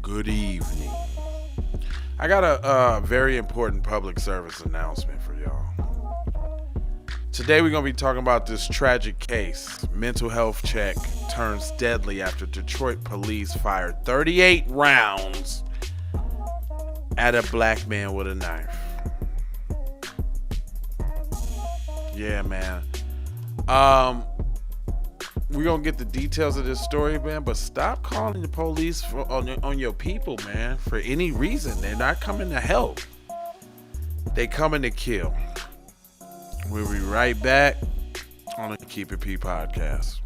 Good evening. I got a very important public service announcement for y'all. Today we're going to be talking about this tragic case. Mental health check turns deadly after Detroit police fired 38 rounds at a black man with a knife. Yeah, man. We're going to get the details of this story, man, but stop calling the police on your people, man, for any reason. They're not coming to help. They coming to kill. We'll be right back on the Keep It P podcast.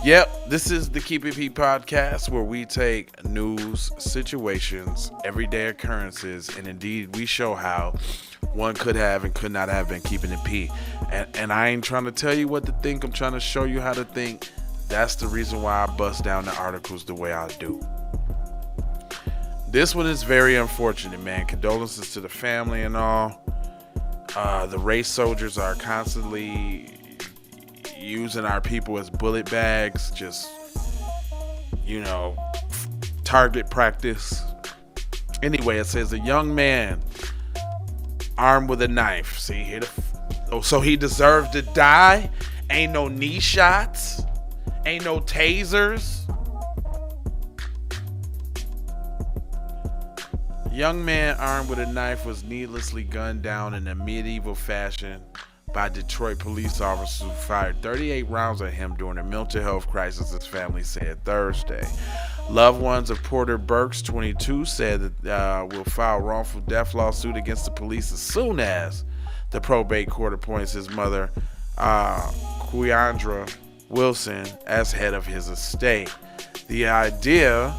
Yep, this is the Keep It P podcast where we take news, situations, everyday occurrences, and indeed we show how one could have and could not have been keeping it P. And I ain't trying to tell you what to think. I'm trying to show you how to think. That's the reason why I bust down the articles the way I do. This one is very unfortunate, man. Condolences to the family and all. The race soldiers are constantly using our people as bullet bags, just, target practice. Anyway, it says a young man armed with a knife. See here, so he deserved to die. Ain't no knee shots, ain't no tasers. Young man armed with a knife was needlessly gunned down in a medieval fashion by Detroit police officers who fired 38 rounds at him during a mental health crisis, his family said Thursday. Loved ones of Porter Burks, 22, said that will file a wrongful death lawsuit against the police as soon as the probate court appoints his mother, Quiandra Wilson, as head of his estate. The idea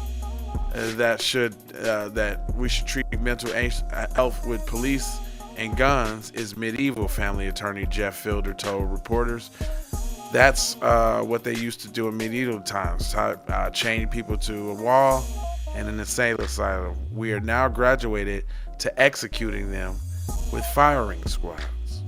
that we should treat mental health with police and guns is medieval, family attorney Jeff Fielder told reporters. That's what they used to do in medieval times, chain people to a wall and an insane asylum. We are now graduated to executing them with firing squads.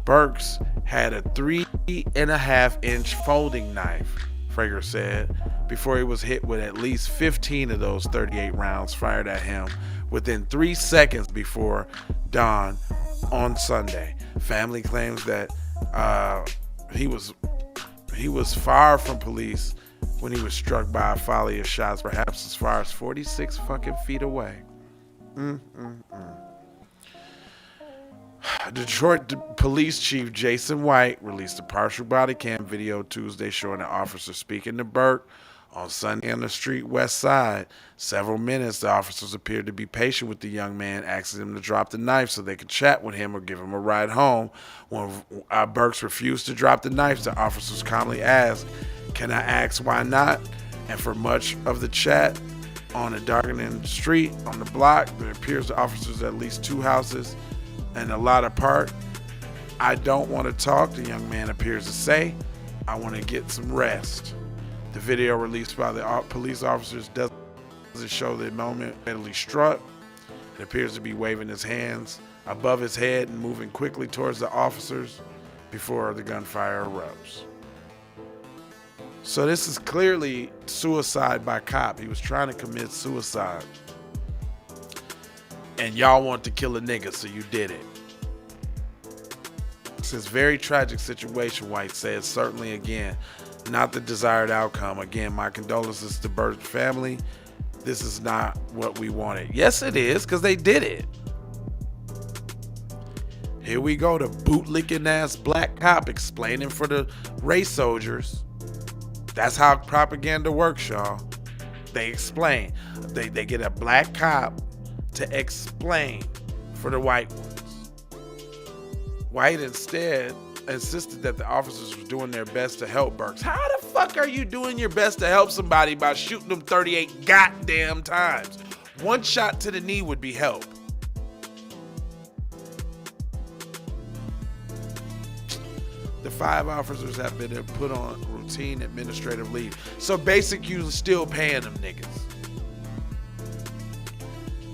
Burks had a 3.5-inch folding knife, Frager said, before he was hit with at least 15 of those 38 rounds fired at him within 3 seconds before dawn on Sunday. Family claims that he was far from police when he was struck by a volley of shots, perhaps as far as 46 fucking feet away. Detroit Police Chief Jason White released a partial body cam video Tuesday showing an officer speaking to Burke on Sunday on the street west side. Several minutes, the officers appeared to be patient with the young man, asking him to drop the knife so they could chat with him or give him a ride home. When Burks refused to drop the knife, the officers calmly asked, "Can I ask why not?" And for much of the chat on a darkening street on the block, there appears the officers at least two houses and a lot apart. "I don't want to talk," the young man appears to say. "I want to get some rest." The video released by the police officers doesn't show the moment fatally struck. It appears to be waving his hands above his head and moving quickly towards the officers before the gunfire erupts. So this is clearly suicide by cop. He was trying to commit suicide. And y'all want to kill a nigga, so you did it. It's a very tragic situation, White said. Certainly, again, not the desired outcome. Again, my condolences to Burke's family. This is not what we wanted. Yes, it is, because they did it. Here we go, the bootlicking ass black cop explaining for the race soldiers. That's how propaganda works, y'all. They explain. They get a black cop to explain for the white ones. White instead insisted that the officers were doing their best to help Burks. How the fuck are you doing your best to help somebody by shooting them 38 goddamn times? One shot to the knee would be help. The 5 officers have been put on routine administrative leave. So basically, you still paying them niggas.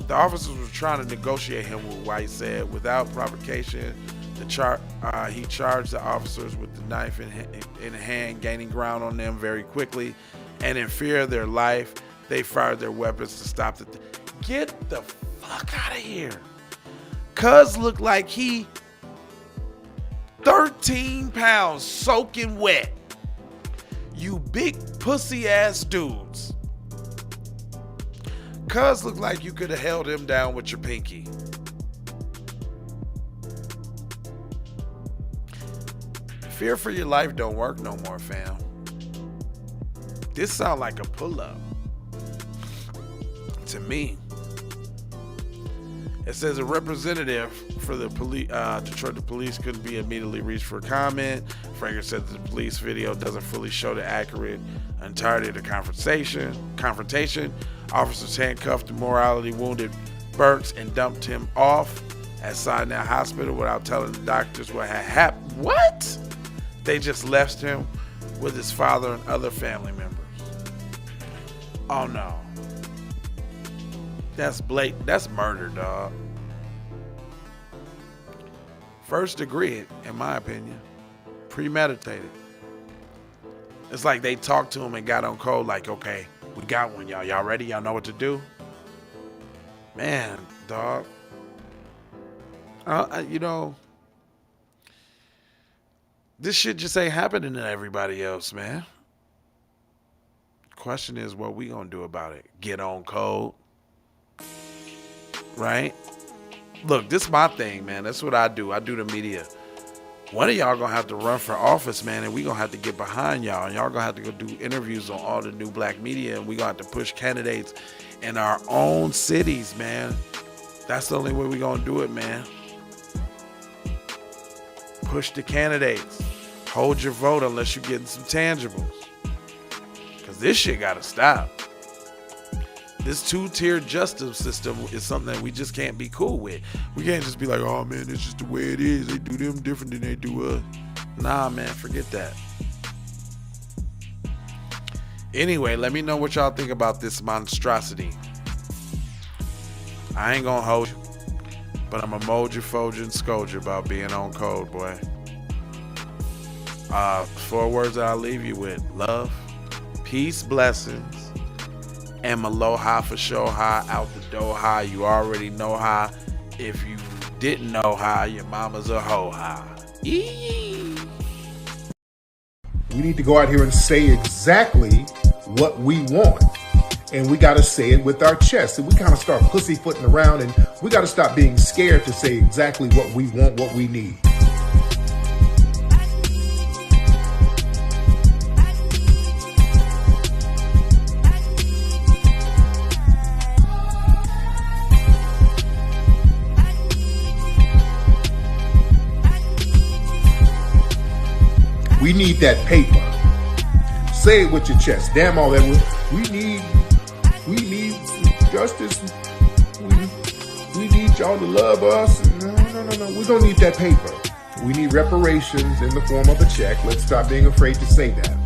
The officers were trying to negotiate him with White said. Without provocation, he charged the officers with the knife in hand, gaining ground on them very quickly. And in fear of their life, they fired their weapons to stop the Get the fuck out of here. Cuz looked like he 13 pounds soaking wet. You big pussy ass dudes. Cuz looked like you could have held him down with your pinky. Fear for your life don't work no more, fam. This sound like a pull-up to me. It says a representative for the Detroit police couldn't be immediately reached for comment. Franker said that the police video doesn't fully show the accurate entirety of the confrontation. Officers handcuffed the mortally wounded Burks and dumped him off at Sinai Hospital without telling the doctors what had happened. What? They just left him with his father and other family members. Oh no. That's blatant. That's murder, dog. First degree, in my opinion. Premeditated. It's like they talked to him and got on code like, okay, we got one, y'all. Y'all ready? Y'all know what to do? Man, dog. This shit just ain't happening to everybody else, man. Question is, what we gonna do about it? Get on code? Right? Look, this is my thing, man. That's what I do. I do the media. One of y'all gonna have to run for office, man, and we gonna have to get behind y'all. And y'all gonna have to go do interviews on all the new black media, and we gonna have to push candidates in our own cities, man. That's the only way we gonna do it, man. Push the candidates. Hold your vote unless you're getting some tangibles. Because this shit gotta stop. This two-tier justice system is something that we just can't be cool with. We can't just be like, oh man, it's just the way it is. They do them different than they do us. Nah, man, forget that. Anyway, let me know what y'all think about this monstrosity. I ain't gonna hold you, but I'm a mold you, fold you, and scold you about being on code, boy. 4 words that I'll leave you with: love, peace, blessings, and aloha for sure. High out the door high. You already know how. If you didn't know how, your mama's a hoe high. Yee. We need to go out here and say exactly what we want. And we got to say it with our chest. And we kind of start pussyfooting around, and we got to stop being scared to say exactly what we want, what we need. We need that paper. Say it with your chest. Damn all that. We need justice. We need y'all to love us. No. We don't need that paper. We need reparations in the form of a check. Let's stop being afraid to say that.